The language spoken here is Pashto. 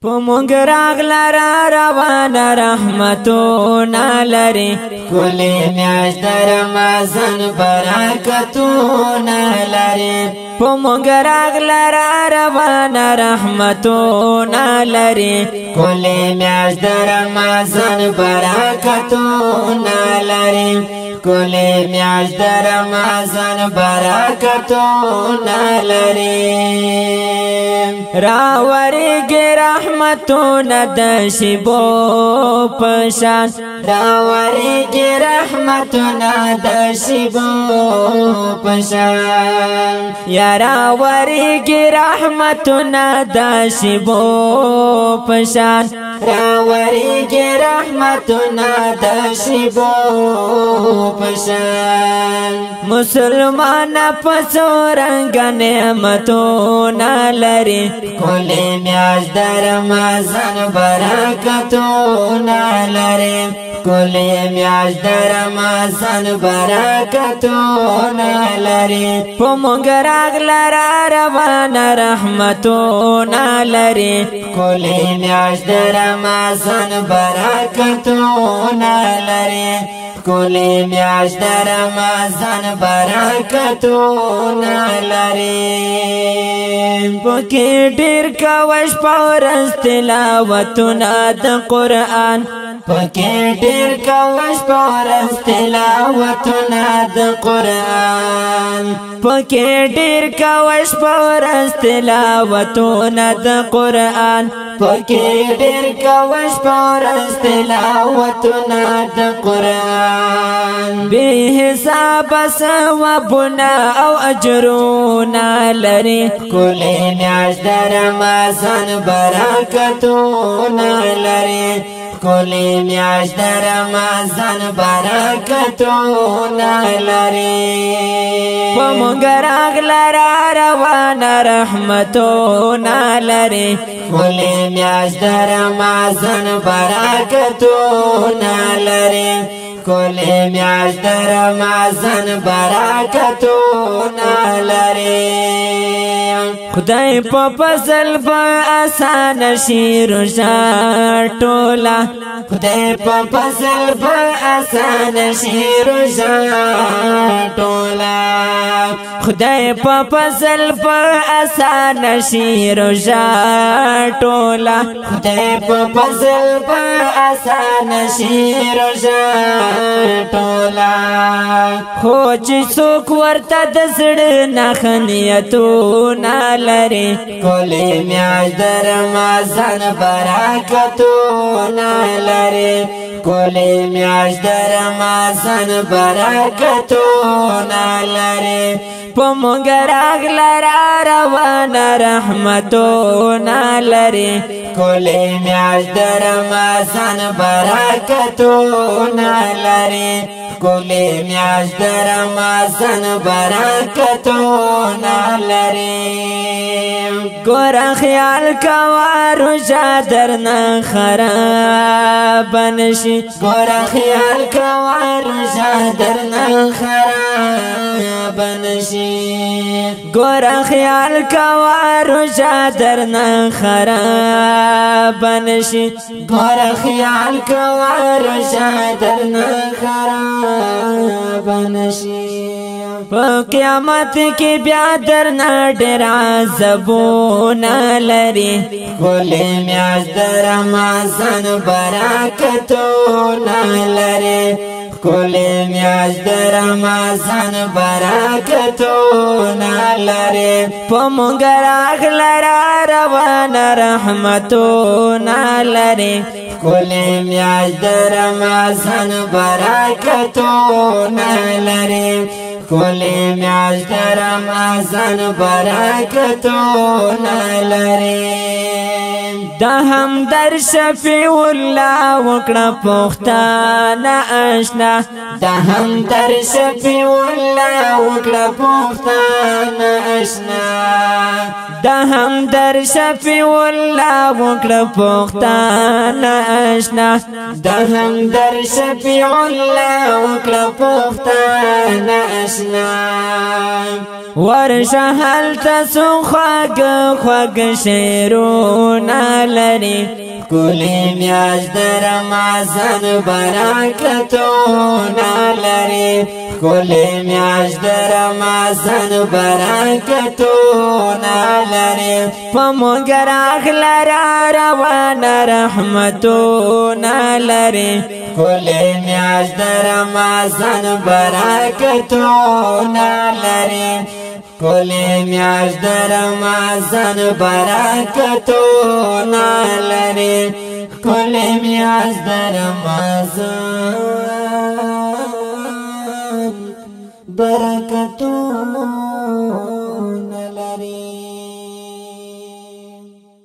په مونږ راغله را روانه رحمتونه لري ښکلې میاشت د رمضان برکتونه لري په مونږ راغله را روانه رحمتونه لري ښکلې میاشت د رمضان برکتونه لري ښکلې میاشت د رمضان برکتونه لري راوریږي رحمتونه د شیبو پشان راوریږي رحمتونه د شیبو پشان یا راوریږي رحمتونه د شیبو پشان راوریږي رحمتونه د شیبو پشان مسلمان پسو رنگ نعمتونه لري ښکلې میاشت د رمضان برکتونه لري ښکلې میاشت د رمضان برکتونه لري په مونږ راغله را روانه رحمتونه لري ښکلې میاشت د رمضان برکتونه لري ښکلې میاشت د رمضان برکتونه لري پکې ډېر کوش په ورځ تلاوتونه د قرآن پکې ډېر کوش په ورځ تلاوتونه د قرآن پکې ډېر کوش په ورځ تلاوتونه د قرآن پکې ډېر کوش په ورځ تلاوتونه د قرآن بے حساب ثوابونه او اجرونه لري ښکلې میاشت د رمضان برکتونه لري ښکلې میاشت د رمضان برکتونه لري په مونږ راغله را روانه رحمتونه لري ښکلې میاشت د رمضان برکتونه لري ښکلې میاشت د رمضان برکتونه لري خدای په فضل په آسان شي روژه ټوله خدای په فضل په آسان شي روژه ټوله خدای په فضل په آسان شي روژه ټوله خدای په فضل په آسان شي روژه ټوله خو چې څوک ورته د زړه نه نیتونه لري ښکلې میاشت د رمضان برکتونه لري ښکلې میاشت د رمضان برکتونه لري په مونږ راغله را روانه رحمتونه لري ښکلې میاشت د رمضان برکتونه لري ښکلې میاشت د رمضان برکتونه لري ګوره خیال کوه روژه درنه خراب نشي ګوره خیال کوه روژه درنه خراب نشي ګوره خیال کوه روژه درنه خراب نشي ګوره خیال کوه روژه درنه خراب نشي په قیامت کې بیا درنه ډېر عذابونه لري ښکلې میاشت د رمضان برکتونه لري ښکلې میاشت د رمضان برکتونه لري په مونږ راغله را روانه رحمتونه لري ښکلې میاشت د رمضان برکتونه لري ښکلې میاشت د رمضان برکتونه لري د همدر شفیع الله وکړه پښتانه آشنا د همدر شفیع الله وکړه پښتانه آشنا د همدر شفیع الله وکړه پښتانه آشنا د همدر شفیع الله وکړه پښتانه آشنا ورشه هلته څو خواږه خواږه شعرونه لري کلی میاش در رمضان برکتونه لري کلی میاش در رمضان برکتونه لري پمونږ راغله روان رحمتونه لري کلی میاش در رمضان برکتونه لري کلی میاش در رمضان برکتونه لري کلی میاش در رمضان برکتونه